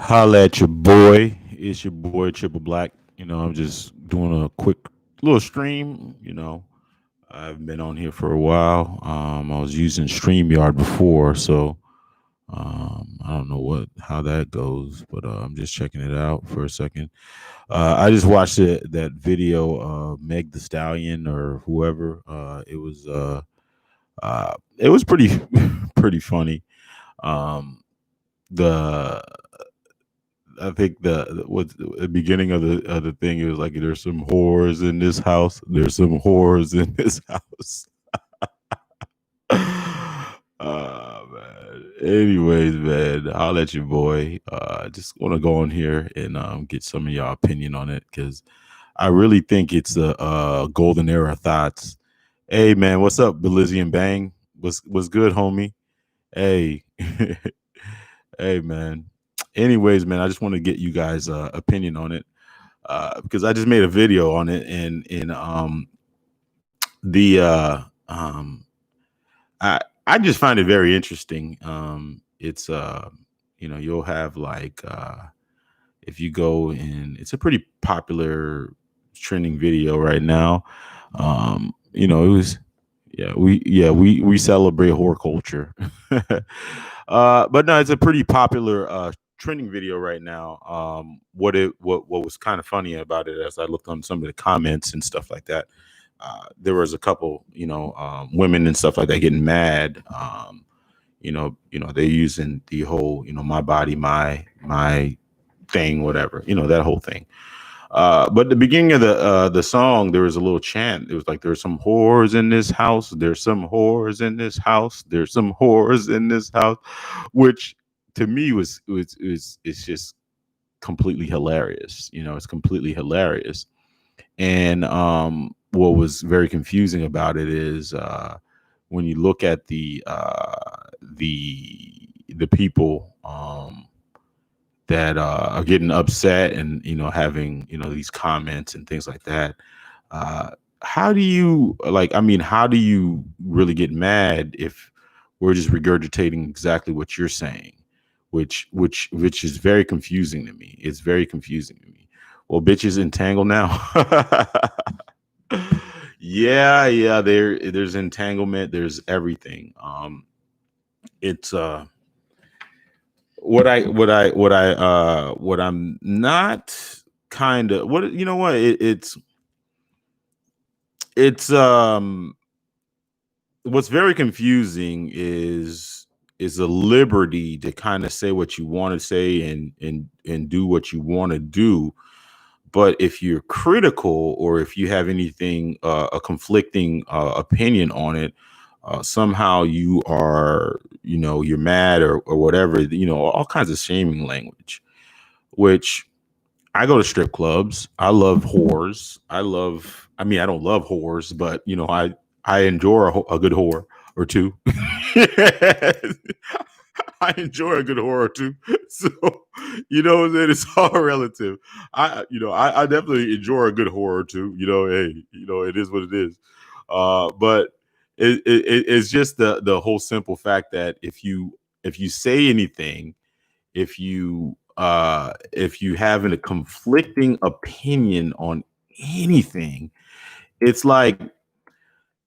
Holla at your boy. It's your boy Triple Black. I'm just doing a quick little stream. I've been on here for a while. I was using StreamYard before, so I don't know how that goes, but I'm just checking it out for a second. I just watched that video, Meg the Stallion or whoever. It was pretty pretty funny. Um, the I think the beginning of the thing, it was like there's some whores in this house. There's some whores in this house. Man. Anyways, man, I'll let you boy. Just want to go on here and get some of y'all opinion on it because I really think it's a golden era of thoughts. Hey, man, what's up, Belizian Bang? What's good, homie? Hey, hey, man. Anyways, man, I just want to get you guys' opinion on it because I just made a video on it, and the I just find it very interesting. It's you'll have like if you go in, it's a pretty popular trending video right now. It was we celebrate horror culture. But no, it's a pretty popular trending video right now. What was kind of funny about it, as I looked on some of the comments and stuff like that, there was a couple, women and stuff like that getting mad. They're using the whole, my body, my thing, whatever, that whole thing. But the beginning of the song, there was a little chant. It was like, "There's some whores in this house. There's some whores in this house. There's some whores in this house," which to me was it's just completely hilarious. It's completely hilarious. And what was very confusing about it is when you look at the people that are getting upset and having these comments and things like that. Uh, how do you like? I mean, how do you really get mad if we're just regurgitating exactly what you're saying, which is very confusing to me. It's very confusing to me. Well, bitches entangled now. Yeah. There's entanglement. There's everything. It's what I'm not kind of what you know what it's what's very confusing is the liberty to kind of say what you want to say and do what you want to do. But if you're critical or if you have anything a conflicting opinion on it, somehow you are, you're mad or whatever, all kinds of shaming language, which I go to strip clubs. I love whores. I mean, I don't love whores, but I enjoy a good whore or two. I enjoy a good horror too. So, that it's all relative. I definitely enjoy a good horror too. Hey, it is what it is. But it's just the whole simple fact that if you say anything, if you have a conflicting opinion on anything, it's like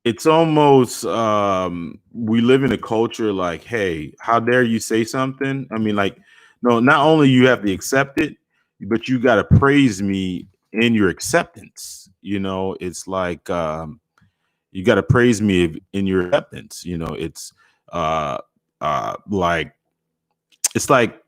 it's almost we live in a culture like, hey, how dare you say something? I mean, like, no, not only you have to accept it, but you got to praise me in your acceptance. It's like you got to praise me in your acceptance. It's uh like it's like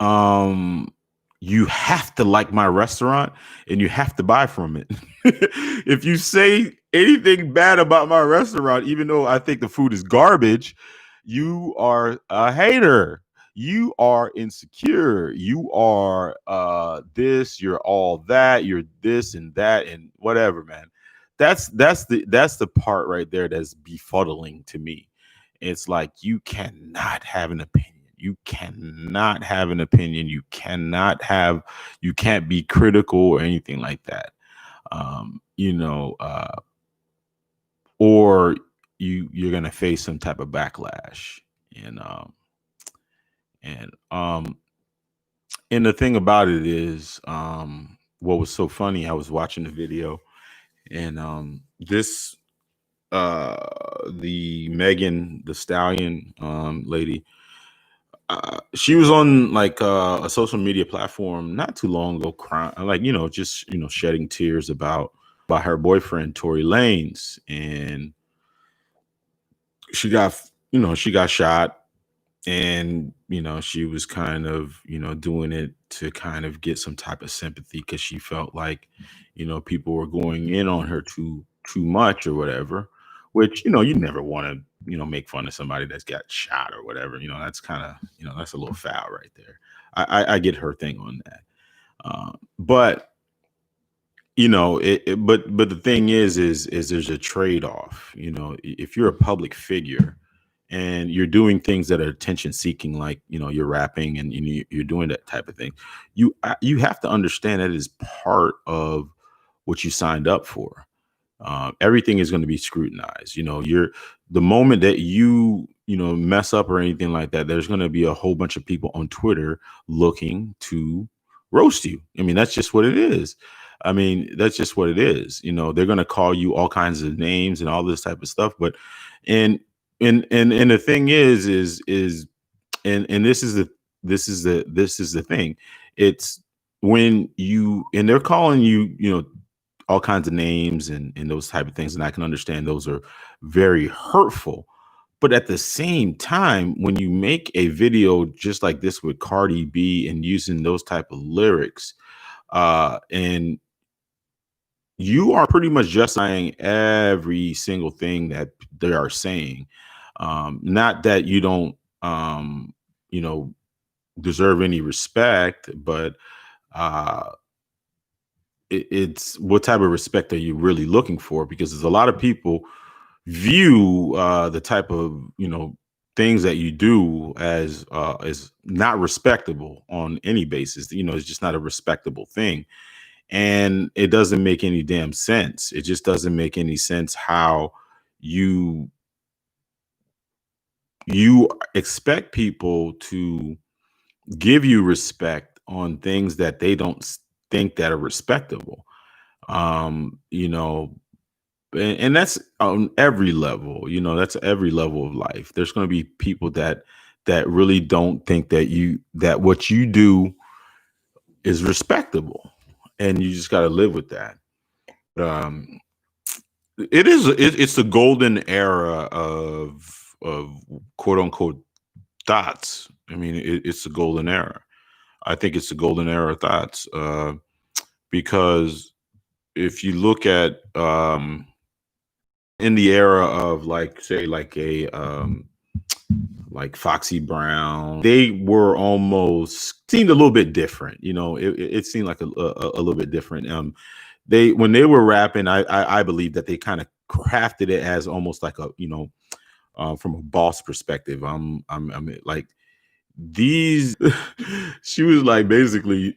um you have to like my restaurant and you have to buy from it. If you say anything bad about my restaurant, even though I think the food is garbage, you are a hater. You are insecure. You are this, you're all that, you're this and that and whatever, man. That's the part right there that's befuddling to me. It's like you cannot have an opinion. You cannot have an opinion. You can't be critical or anything like that. Um, you know, uh, or you're gonna face some type of backlash. And And the thing about it is, what was so funny, I was watching the video, and this the Megan the Stallion lady, she was on like a social media platform not too long ago, crying, like, just shedding tears about her boyfriend Tory Lanez, and she got she got shot, and she was kind of doing it to kind of get some type of sympathy, because she felt like people were going in on her too much or whatever, which you never want to make fun of somebody that's got shot or whatever. That's kind of that's a little foul right there. I get her thing on that. But but the thing is there's a trade-off. If you're a public figure and you're doing things that are attention seeking, like you're rapping and you're doing that type of thing, you have to understand that it is part of what you signed up for. Everything is going to be scrutinized. You're the moment that you mess up or anything like that, there's going to be a whole bunch of people on Twitter looking to roast you. I mean, that's just what it is. I mean, that's just what it is. They're going to call you all kinds of names and all this type of stuff. But and the thing is and this is the thing. It's when and they're calling you all kinds of names and those type of things, and I can understand those are very hurtful. But at the same time, when you make a video just like this with Cardi B and using those type of lyrics, and you are pretty much justifying every single thing that they are saying. Not that you don't, you know, deserve any respect, but uh, it's what type of respect are you really looking for? Because there's a lot of people view the type of things that you do as not respectable on any basis. It's just not a respectable thing, and it doesn't make any damn sense. It just doesn't make any sense how you you expect people to give you respect on things that they don't think that are respectable. You know, and that's on every level. That's every level of life. There's going to be people that really don't think that what you do is respectable, and you just got to live with that. Um, it's the golden era of quote unquote thoughts. I mean, it's the golden era. I think it's the golden era of thoughts, because if you look at in the era of, like, say, like a like Foxy Brown, they were almost seemed a little bit different. It seemed like a little bit different. They when they were rapping, I believe that they kind of crafted it as almost like a from a boss perspective. I'm like these. She was like basically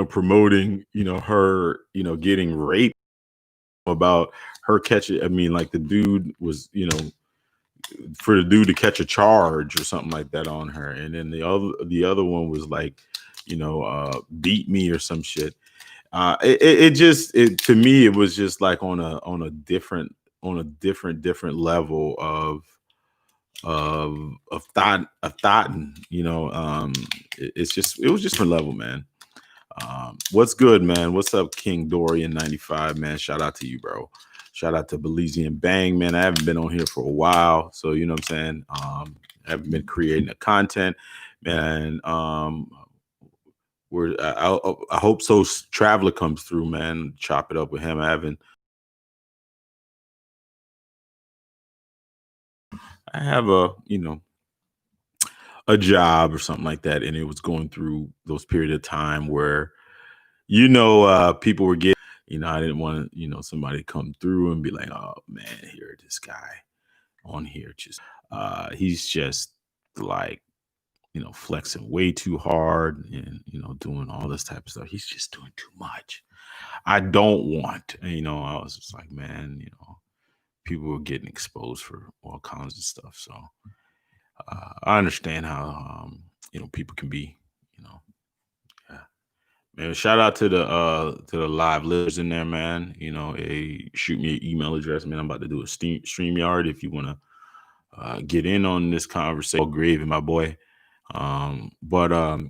promoting her getting raped, about her catching. I mean, like, the dude was for the dude to catch a charge or something like that on her, and then the other one was like beat me or some shit. It just to me it was just like on a different level of thought, and it was just a level, man. What's good, man? What's up, King Dorian 95, man? Shout out to you, bro. Shout out to Belizean Bang, man. I haven't been on here for a while, so you know what I'm saying. I haven't been creating the content, man. I hope so. Traveler comes through, man. Chop it up with him. I have a job or something like that, and it was going through those period of time where people were getting. I didn't want somebody to come through and be like, oh man, here, this guy on here, just he's just like flexing way too hard, and doing all this type of stuff. He's just doing too much. I don't want. I was just like, man, people were getting exposed for all kinds of stuff. So I understand how people can be, you know Man, shout out to the live listeners in there, man. Shoot me an email address, man. I'm about to do a StreamYard if you want to get in on this conversation. All gravy, my boy. But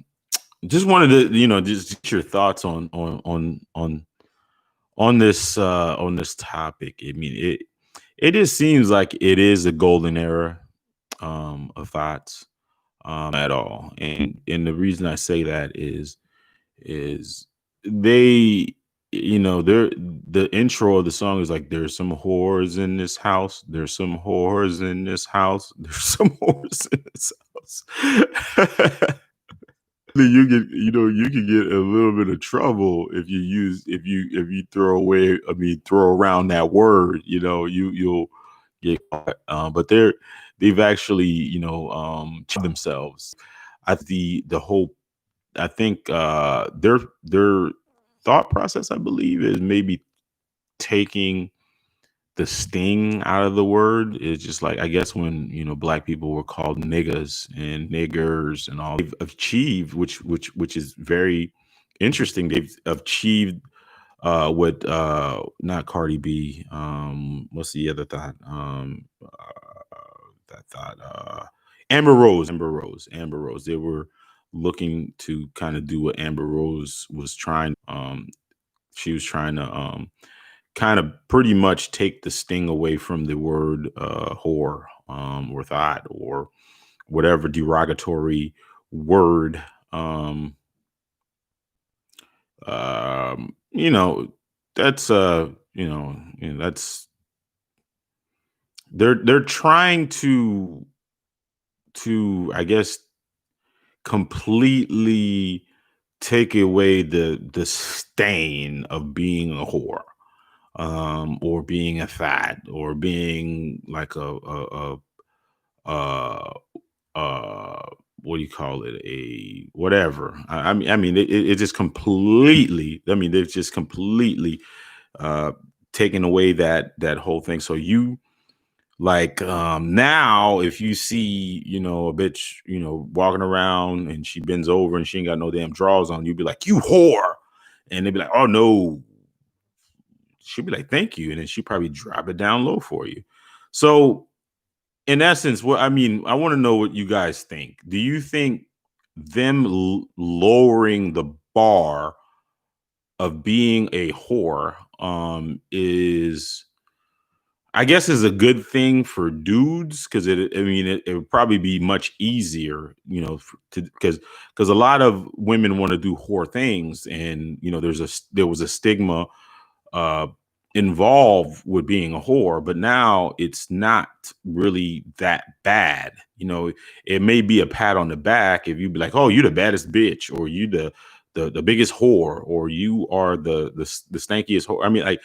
just wanted to, just get your thoughts on this topic. I mean, it just seems like it is a golden era of thoughts at all. And the reason I say that is they, they're the intro of the song is like, there's some whores in this house, there's some whores in this house, there's some whores in this house. You can get a little bit of trouble if you throw around that word. You'll get caught. But they've actually themselves. The whole I think their thought process, I believe, is maybe taking the sting out of the word. Is just like, I guess, when black people were called niggas and niggers and all, they've achieved, which is very interesting. They've achieved what not Cardi B. What's the other thought? That thought. Amber Rose. They were looking to kind of do what Amber Rose was trying. She was trying to kind of pretty much take the sting away from the word whore, or thought, or whatever derogatory word. You know, that's that's they're trying to, I guess, completely take away the stain of being a whore, or being a fat, or being like a what do you call it, a whatever. I mean it just completely, I mean they've just completely uh taken away that whole thing. So you, like, now if you see a bitch walking around and she bends over and she ain't got no damn drawers on, you'd be like, you whore. And they'd be like, oh no. She'll be like, thank you. And then she probably drop it down low for you. So in essence, what I mean, I want to know what you guys think. Do you think them lowering the bar of being a whore is, I guess, is a good thing for dudes? Because it would probably be much easier, because a lot of women want to do whore things, and there was a stigma uh, involved with being a whore, but now it's not really that bad. It may be a pat on the back if you be like, "Oh, you the baddest bitch," or "You the biggest whore," or "You are the stankiest whore." I mean, like,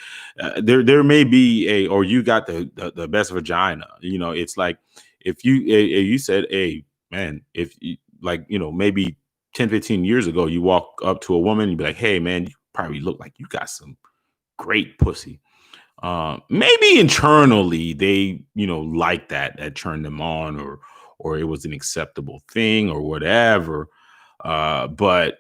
there may be or "You got the best vagina." It's like, if you said, "Hey, man," if you, like, maybe 10, 15 years ago, you walk up to a woman, you'd be like, "Hey, man, you probably look like you got some great pussy." Maybe internally they, like that turned them on, or it was an acceptable thing or whatever. But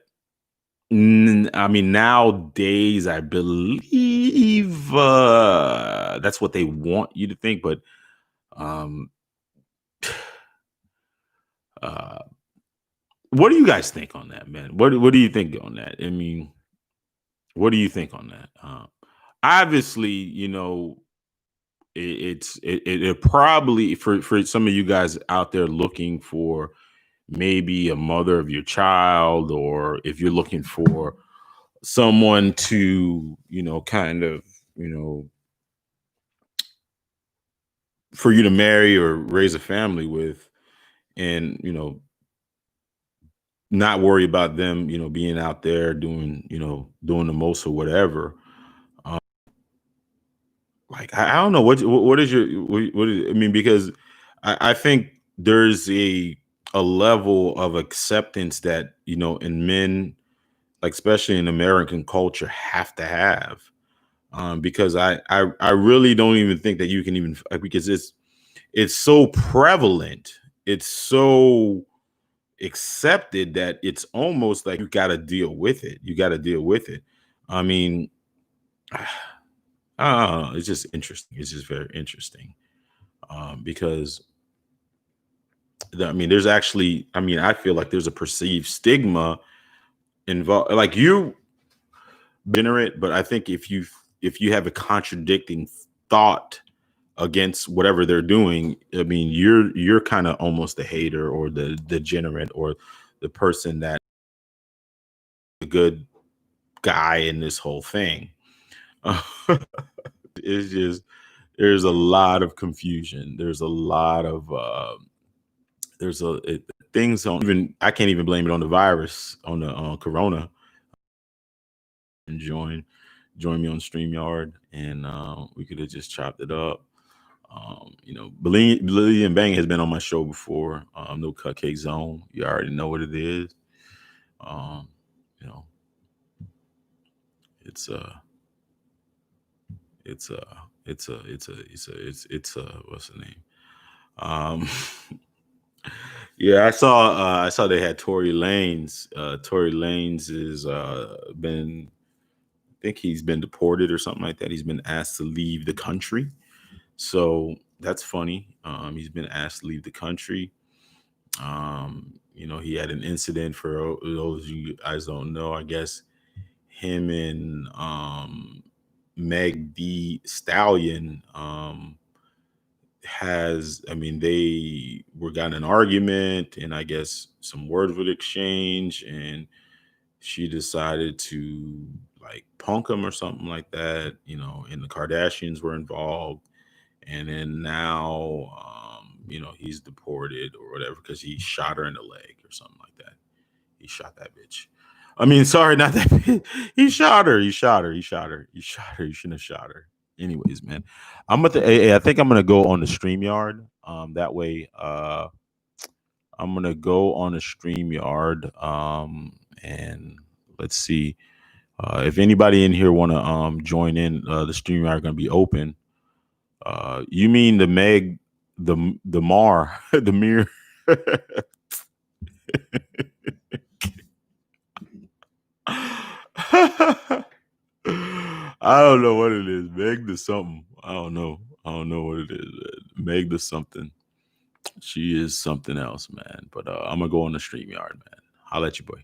I mean, nowadays, I believe that's what they want you to think. But um, uh, what do you guys think on that, man? What do you think on that? I mean, what do you think on that? Obviously, it probably, for some of you guys out there looking for maybe a mother of your child, or if you're looking for someone to kind of, for you to marry or raise a family with, and not worry about them being out there doing the most or whatever. um, like, I don't know what is your what is, I mean, because I think there's a level of acceptance that in men, like especially in American culture, have to have, because I really don't even think that you can even, because it's so prevalent. It's so accepted that it's almost like you got to deal with it. You got to deal with it. I mean, I don't know. It's just interesting. It's just very interesting because I mean, there's actually, I mean, I feel like there's a perceived stigma involved. Like you generate, but I think if you have a contradicting thought against whatever they're doing, I mean, you're kind of almost the hater or the degenerate or the person that the good guy in this whole thing. It's just there's a lot of confusion. There's a lot of there's a it, things on even I can't even blame it on the virus on the corona and join me on StreamYard and we could have just chopped it up. You know, Billy and Bang has been on my show before. No Cupcake Zone. You already know what it is. Um, you know, it's it's a it's what's the name? Um, yeah, I saw they had Tory Lanez. Tory Lanez is been I think he's been deported or something like that. He's been asked to leave the country. So that's funny. He's been asked to leave the country. You know, he had an incident for those of you guys don't know. I guess him and Meg the Stallion has I mean they were got in an argument and I guess some words would exchange and she decided to like punk him or something like that, you know, and the Kardashians were involved and then now you know he's deported or whatever because he shot her in the leg or something like that. He shot that bitch. I mean, sorry, not that bitch. He shot her. He shot her. He shot her. He shot her. He shouldn't have shot her. Anyways, man, I'm at the AA. I think I'm gonna go on the StreamYard. That way, I'm gonna go on the StreamYard. And let's see if anybody in here wanna join in. The StreamYard gonna be open. You mean the Meg, the Mar, the Mir? I don't know what it is. Meg the something. I don't know. I don't know what it is. Meg the something. She is something else, man. But I'm gonna go on the StreamYard, man. I'll let you boy.